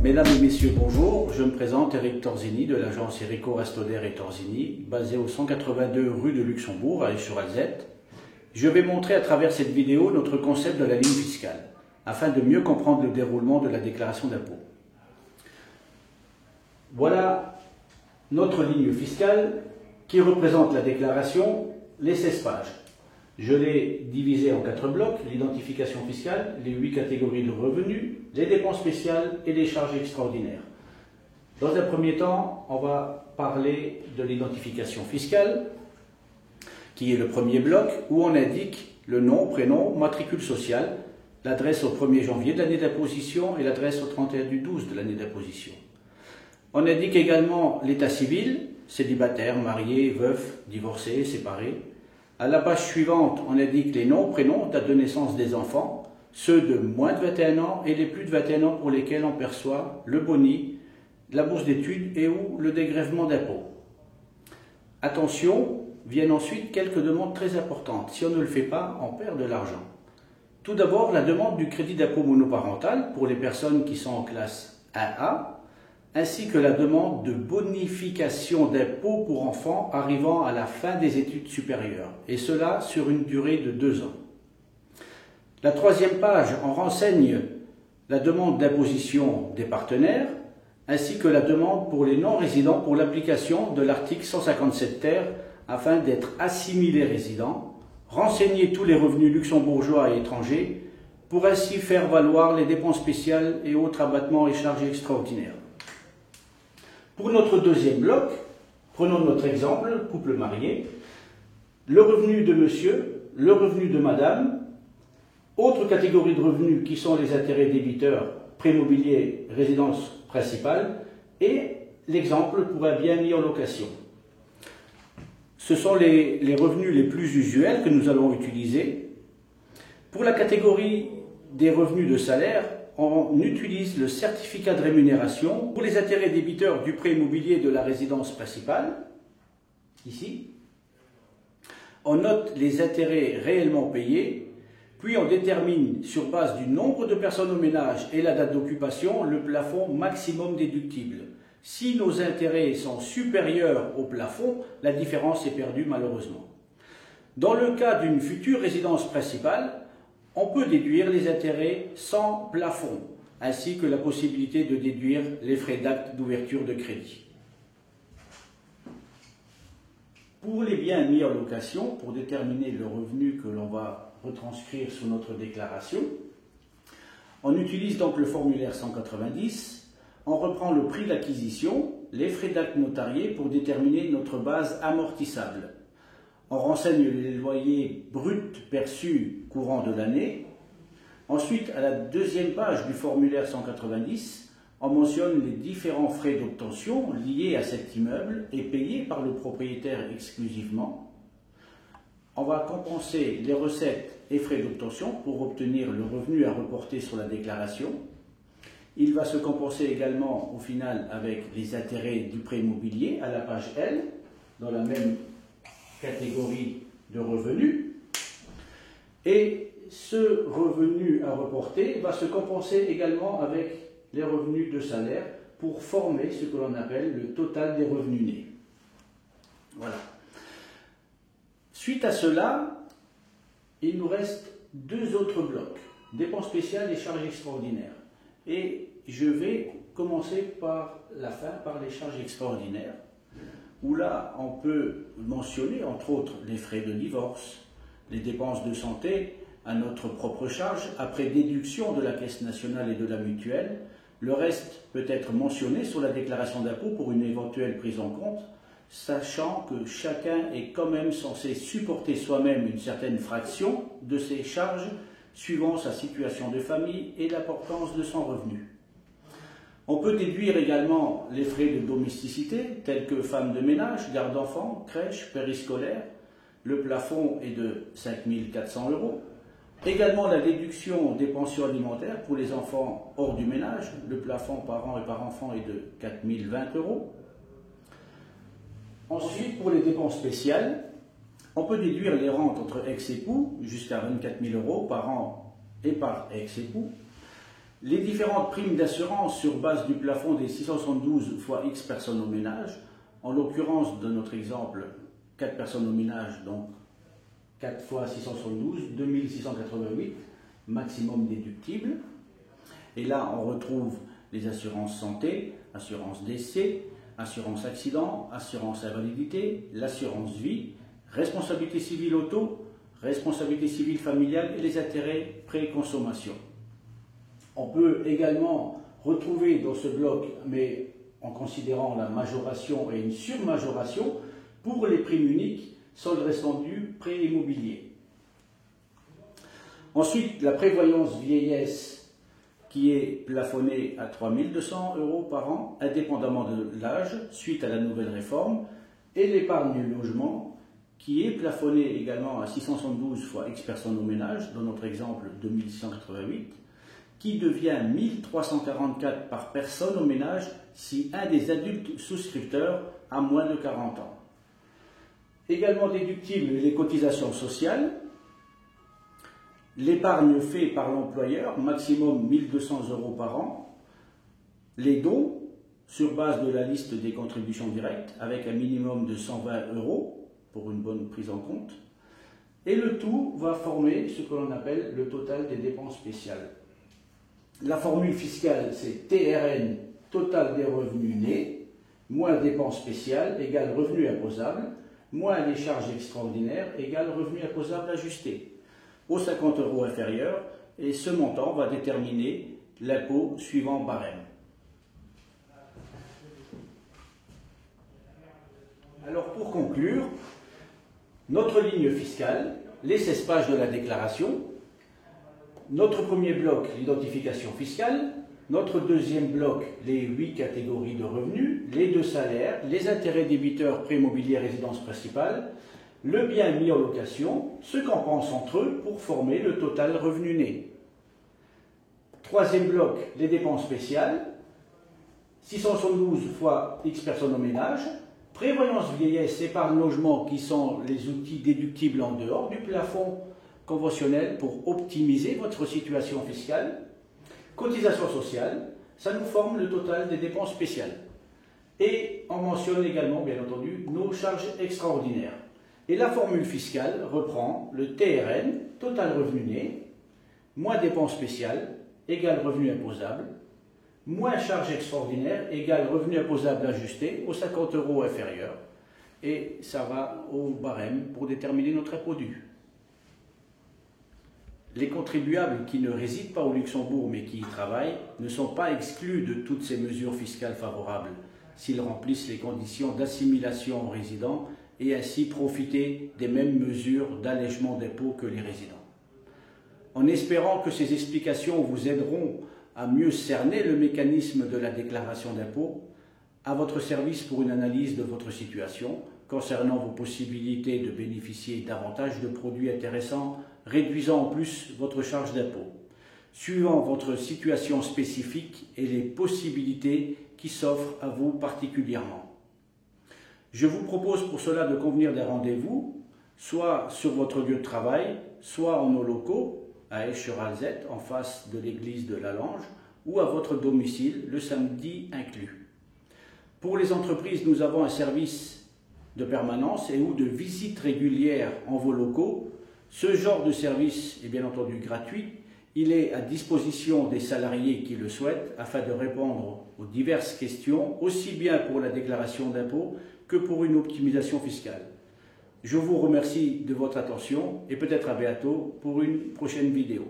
Mesdames et messieurs, bonjour. Je me présente Eric Torzini de l'agence Erico Rastoder et Torzini, basée au 182 rue de Luxembourg à Esch-sur-Alzette. Je vais montrer à travers cette vidéo notre concept de la ligne fiscale, afin de mieux comprendre le déroulement de la déclaration d'impôt. Voilà notre ligne fiscale qui représente la déclaration, les 16 pages. Je l'ai divisée en 4 blocs: l'identification fiscale, les 8 catégories de revenus, les dépenses spéciales et les charges extraordinaires. Dans un premier temps, on va parler de l'identification fiscale, qui est le premier bloc, où on indique le nom, prénom, matricule sociale, l'adresse au 1er janvier de l'année d'imposition et l'adresse au 31/12 de l'année d'imposition. On indique également l'état civil, célibataire, marié, veuf, divorcé, séparé. À la page suivante, on indique les noms, prénoms, date de naissance des enfants, ceux de moins de 21 ans et les plus de 21 ans pour lesquels on perçoit le boni, la bourse d'études et ou le dégrèvement d'impôt. Attention, viennent ensuite quelques demandes très importantes. Si on ne le fait pas, on perd de l'argent. Tout d'abord, la demande du crédit d'impôt monoparental pour les personnes qui sont en classe 1A, ainsi que la demande de bonification d'impôt pour enfants arrivant à la fin des études supérieures, et cela sur une durée de 2 ans. La troisième page, on renseigne la demande d'imposition des partenaires, ainsi que la demande pour les non-résidents pour l'application de l'article 157 ter, afin d'être assimilés résidents, renseigner tous les revenus luxembourgeois et étrangers, pour ainsi faire valoir les dépenses spéciales et autres abattements et charges extraordinaires. Pour notre deuxième bloc, prenons notre exemple, couple marié, le revenu de monsieur, le revenu de madame, autres catégories de revenus qui sont les intérêts débiteurs, prêt immobilier, résidence principale, et l'exemple pour un bien mis en location. Ce sont les revenus les plus usuels que nous allons utiliser. Pour la catégorie des revenus de salaire, on utilise le certificat de rémunération pour les intérêts débiteurs du prêt immobilier de la résidence principale, ici. On note les intérêts réellement payés, puis on détermine sur base du nombre de personnes au ménage et la date d'occupation le plafond maximum déductible. Si nos intérêts sont supérieurs au plafond, la différence est perdue malheureusement. Dans le cas d'une future résidence principale, on peut déduire les intérêts sans plafond, ainsi que la possibilité de déduire les frais d'acte d'ouverture de crédit. Pour les biens mis en location, pour déterminer le revenu que l'on va retranscrire sur notre déclaration, on utilise donc le formulaire 190, on reprend le prix d'acquisition, les frais d'acte notariés pour déterminer notre base amortissable. On renseigne les loyers bruts perçus courant de l'année. Ensuite, à la deuxième page du formulaire 190, on mentionne les différents frais d'obtention liés à cet immeuble et payés par le propriétaire exclusivement. On va compenser les recettes et frais d'obtention pour obtenir le revenu à reporter sur la déclaration. Il va se compenser également au final avec les intérêts du prêt immobilier à la page L, dans la même catégorie de revenus, et ce revenu à reporter va se compenser également avec les revenus de salaire pour former ce que l'on appelle le total des revenus nets. Voilà. Suite à cela, il nous reste 2 autres blocs, dépenses spéciales et charges extraordinaires. Et je vais commencer par la fin, par les charges extraordinaires, où là, on peut mentionner, entre autres, les frais de divorce, les dépenses de santé à notre propre charge, après déduction de la Caisse nationale et de la mutuelle. Le reste peut être mentionné sur la déclaration d'impôt pour une éventuelle prise en compte, sachant que chacun est quand même censé supporter soi-même une certaine fraction de ses charges, suivant sa situation de famille et l'importance de son revenu. On peut déduire également les frais de domesticité, tels que femme de ménage, garde d'enfants, crèche, périscolaire. Le plafond est de 5 400 €. Également la déduction des pensions alimentaires pour les enfants hors du ménage. Le plafond par an et par enfant est de 4 020 €. Ensuite, pour les dépenses spéciales, on peut déduire les rentes entre ex-époux jusqu'à 24 000 € par an et par ex-époux. Les différentes primes d'assurance sur base du plafond des 672 fois X personnes au ménage, en l'occurrence de notre exemple, 4 personnes au ménage, donc 4 fois 672, 2688, maximum déductible. Et là, on retrouve les assurances santé, assurance décès, assurance accident, assurance invalidité, l'assurance vie, responsabilité civile auto, responsabilité civile familiale et les intérêts pré-consommation. On peut également retrouver dans ce bloc, mais en considérant la majoration et une surmajoration, pour les primes uniques, solde restant dû, prêt immobilier. Ensuite, la prévoyance vieillesse qui est plafonnée à 3 200 € par an, indépendamment de l'âge, suite à la nouvelle réforme, et l'épargne logement qui est plafonnée également à 672 fois X personnes au ménage, dans notre exemple 2688, qui devient 1344 par personne au ménage si un des adultes souscripteurs a moins de 40 ans. Également déductibles les cotisations sociales, l'épargne faite par l'employeur, maximum 1200 € par an, les dons sur base de la liste des contributions directes avec un minimum de 120 € pour une bonne prise en compte, et le tout va former ce que l'on appelle le total des dépenses spéciales. La formule fiscale, c'est TRN, total des revenus nés, moins dépenses spéciales, égale revenu imposable, moins les charges extraordinaires, égale revenu imposable ajusté, aux 50 € inférieurs, et ce montant va déterminer l'impôt suivant barème. Alors pour conclure, notre ligne fiscale, les 16 pages de la déclaration, notre premier bloc, l'identification fiscale, notre deuxième bloc, les 8 catégories de revenus, les 2 salaires, les intérêts débiteurs pré-immobilier résidence principale, le bien mis en location, ce qu'en pensent entre eux pour former le total revenu né. Troisième bloc, les dépenses spéciales, 672 fois X personnes au ménage, prévoyance vieillesse, épargne logement qui sont les outils déductibles en dehors du plafond conventionnel pour optimiser votre situation fiscale, cotisation sociale, ça nous forme le total des dépenses spéciales. Et on mentionne également, bien entendu, nos charges extraordinaires. Et la formule fiscale reprend le TRN, total revenu né, moins dépenses spéciales, égale revenu imposable, moins charges extraordinaires, égale revenu imposable ajusté, aux 50 € inférieurs. Et ça va au barème pour déterminer notre impôt dû. Les contribuables qui ne résident pas au Luxembourg mais qui y travaillent ne sont pas exclus de toutes ces mesures fiscales favorables s'ils remplissent les conditions d'assimilation aux résidents et ainsi profiter des mêmes mesures d'allègement d'impôts que les résidents. En espérant que ces explications vous aideront à mieux cerner le mécanisme de la déclaration d'impôt, à votre service pour une analyse de votre situation concernant vos possibilités de bénéficier davantage de produits intéressants, réduisant en plus votre charge d'impôt, suivant votre situation spécifique et les possibilités qui s'offrent à vous particulièrement. Je vous propose pour cela de convenir d'un rendez-vous, soit sur votre lieu de travail, soit en nos locaux, à Esch-sur-Alzette, en face de l'église de la Lange, ou à votre domicile, le samedi inclus. Pour les entreprises, nous avons un service de permanence et ou de visite régulière en vos locaux. Ce genre de service est bien entendu gratuit. Il est à disposition des salariés qui le souhaitent afin de répondre aux diverses questions, aussi bien pour la déclaration d'impôt que pour une optimisation fiscale. Je vous remercie de votre attention et peut-être à bientôt pour une prochaine vidéo.